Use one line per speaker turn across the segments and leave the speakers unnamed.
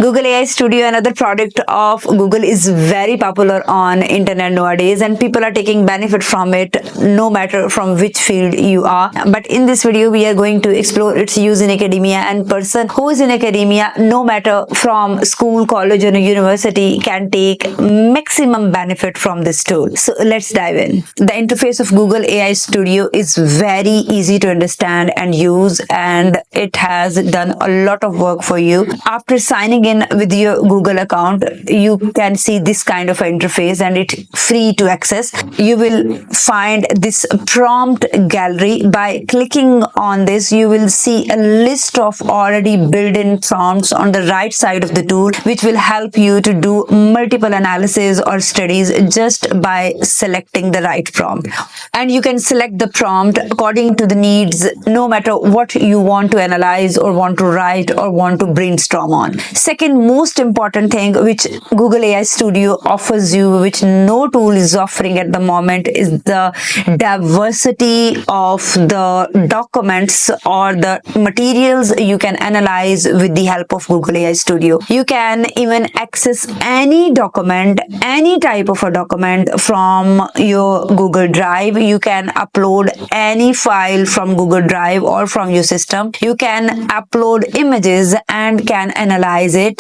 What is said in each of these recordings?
Google AI Studio, another product of Google, is very popular on internet nowadays, and people are taking benefit from it no matter from which field you are. But in this video, we are going to explore its use in academia, and person who is in academia, no matter from school, college, or university, can take maximum benefit from this tool. So let's dive in. The interface of Google AI Studio is very easy to understand and use, and it has done a lot of work for you. After signing in with your Google account, you can see this kind of interface, and it's free to access. You will find this prompt gallery. By clicking on this, you will see a list of already built-in prompts on the right side of the tool, which will help you to do multiple analysis or studies just by selecting the right prompt. And you can select the prompt according to the needs, no matter what you want to analyze or want to write or want to brainstorm on. Second most important thing which Google AI Studio offers you, which no tool is offering at the moment, is the diversity of the documents or the materials you can analyze with the help of Google AI Studio. You can even access any document, any type of a document from your Google Drive. You can upload any file from Google Drive or from your system. You can upload images and can analyze it.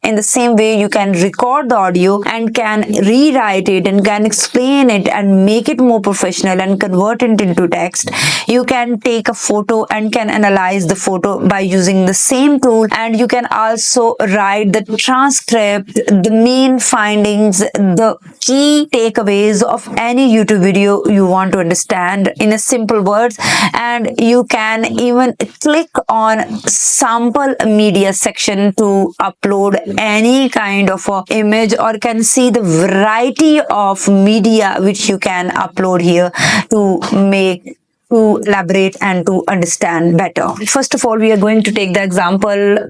In the same way, you can record the audio and can rewrite it and can explain it and make it more professional and convert it into text. You can take a photo and can analyze the photo by using the same tool, and you can also write the transcript, the main findings, the key takeaways of any YouTube video you want to understand in a simple words. And you can even click on sample media section to upload any kind of a image, or can see the variety of media which you can upload here to elaborate and to understand better. First of all, we are going to take the example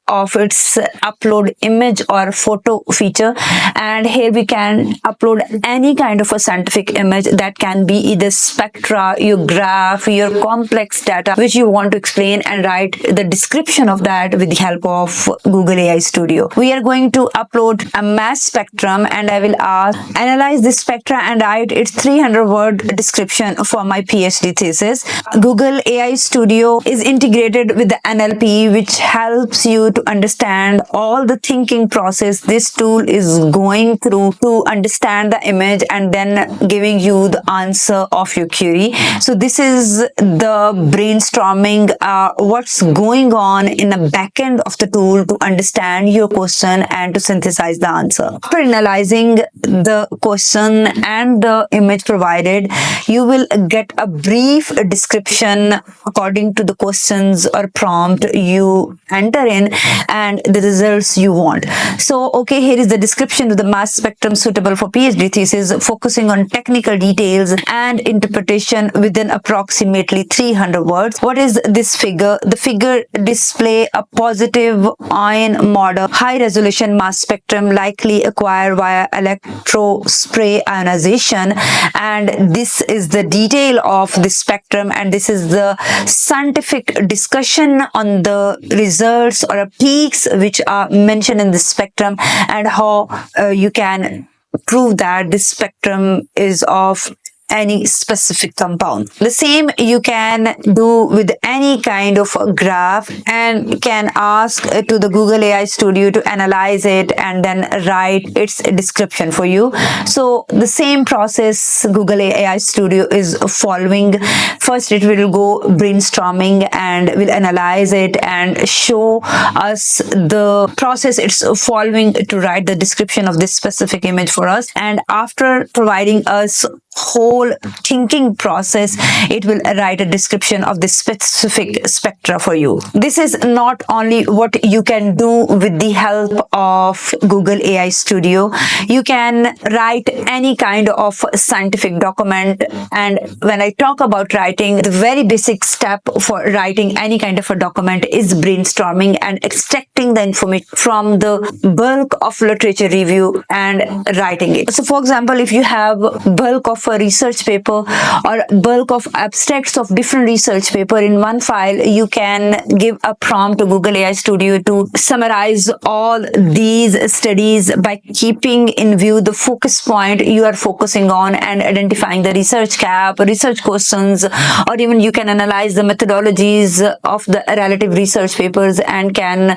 of its upload image or photo feature, and here we can upload any kind of a scientific image that can be either spectra, your graph, your complex data which you want to explain, and write the description of that with the help of Google AI Studio. We are going to upload a mass spectrum, and I will ask analyze this spectra and write its 300-word description for my PhD thesis. Google AI Studio is integrated with the NLP, which helps you to understand all the thinking process this tool is going through to understand the image and then giving you the answer of your query. So this is the brainstorming, what's going on in the back end of the tool to understand your question and to synthesize the answer. After analyzing the question and the image provided, you will get a brief description according to the questions or prompt you enter in and the results you want. So, okay, here is the description of the mass spectrum suitable for PhD thesis, focusing on technical details and interpretation within approximately 300 words. What is this figure? The figure display a positive ion model, high resolution mass spectrum likely acquired via electrospray ionization, and this is the detail of the spectrum, and this is the scientific discussion on the results or peaks which are mentioned in the spectrum, and how you can prove that this spectrum is of any specific compound. The same you can do with any kind of a graph, and can ask to the Google AI Studio to analyze it and then write its description for you. So the same process Google AI Studio is following. First, it will go brainstorming and will analyze it and show us the process it's following to write the description of this specific image for us. And after providing us whole thinking process, it will write a description of this specific spectra for you. This is not only what you can do with the help of Google AI Studio. You can write any kind of scientific document, and when I talk about writing, the very basic step for writing any kind of a document is brainstorming and extracting the information from the bulk of literature review and writing it. So for example, if you have bulk of of a research paper or bulk of abstracts of different research paper in one file, you can give a prompt to Google AI Studio to summarize all these studies by keeping in view the focus point you are focusing on and identifying the research gap, research questions, or even you can analyze the methodologies of the relative research papers and can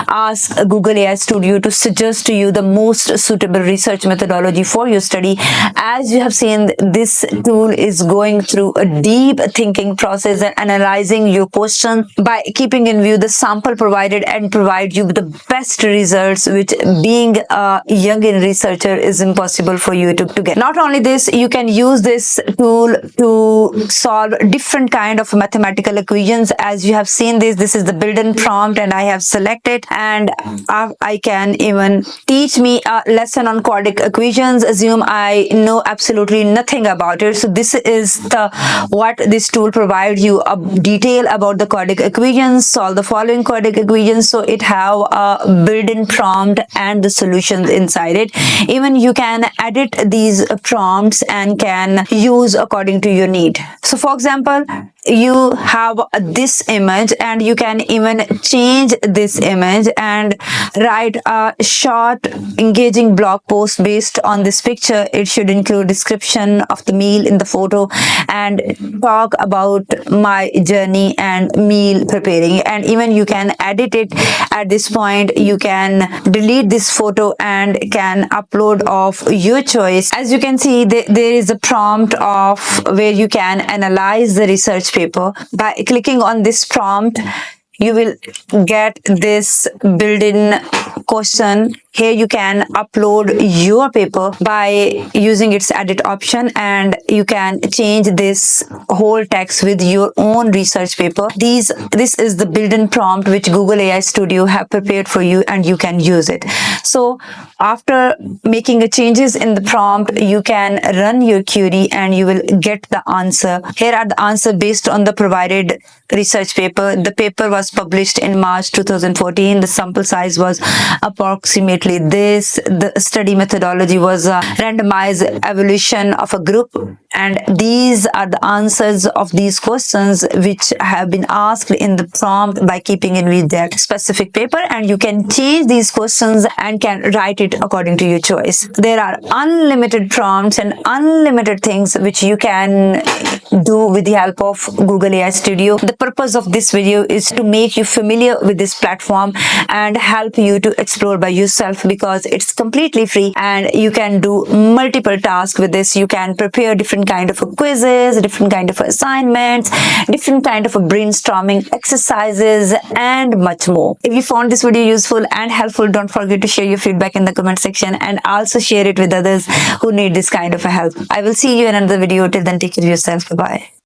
ask Google AI Studio to suggest to you the most suitable research methodology for your study. As you have seen, this tool is going through a deep thinking process and analyzing your question by keeping in view the sample provided and provide you with the best results, which being a young researcher is impossible for you to get. Not only this, you can use this tool to solve different kind of mathematical equations. As you have seen, this is the built-in prompt and I have selected, and I can even teach me a lesson on quadratic equations. Assume I know absolutely nothing about it, so this is the what this tool provides you a detail about the quadratic equations. Solve the following quadratic equations, so it have a built-in prompt and the solutions inside it. Even you can edit these prompts and can use according to your need. So for example, you have this image and you can even change this image and write a short engaging blog post based on this picture. It should include description of the meal in the photo and talk about my journey and meal preparing. And even you can edit it. At this point, you can delete this photo and can upload of your choice. As you can see, there is a prompt of where you can analyze the research paper. By clicking on this prompt, you will get this built-in question. Here you can upload your paper by using its edit option, and you can change this whole text with your own research paper. This is the built-in prompt which Google AI Studio have prepared for you, and you can use it. So after making changes in the prompt, you can run your query and you will get the answer. Here are the answer based on the provided research paper. The paper was published in March 2014. The sample size was approximately this. The study methodology was a randomized evaluation of a group, and these are the answers of these questions which have been asked in the prompt by keeping in view that specific paper, and you can change these questions and can write it according to your choice. There are unlimited prompts and unlimited things which you can do with the help of Google AI Studio. The purpose of this video is to make you familiar with this platform and help you to explore by yourself, because it's completely free and you can do multiple tasks with this. You can prepare different kind of quizzes, different kind of assignments, different kind of brainstorming exercises, and much more. If you found this video useful and helpful, don't forget to share your feedback in the comment section and also share it with others who need this kind of a help. I will see you in another video. Till then, take care of yourself. Bye-bye.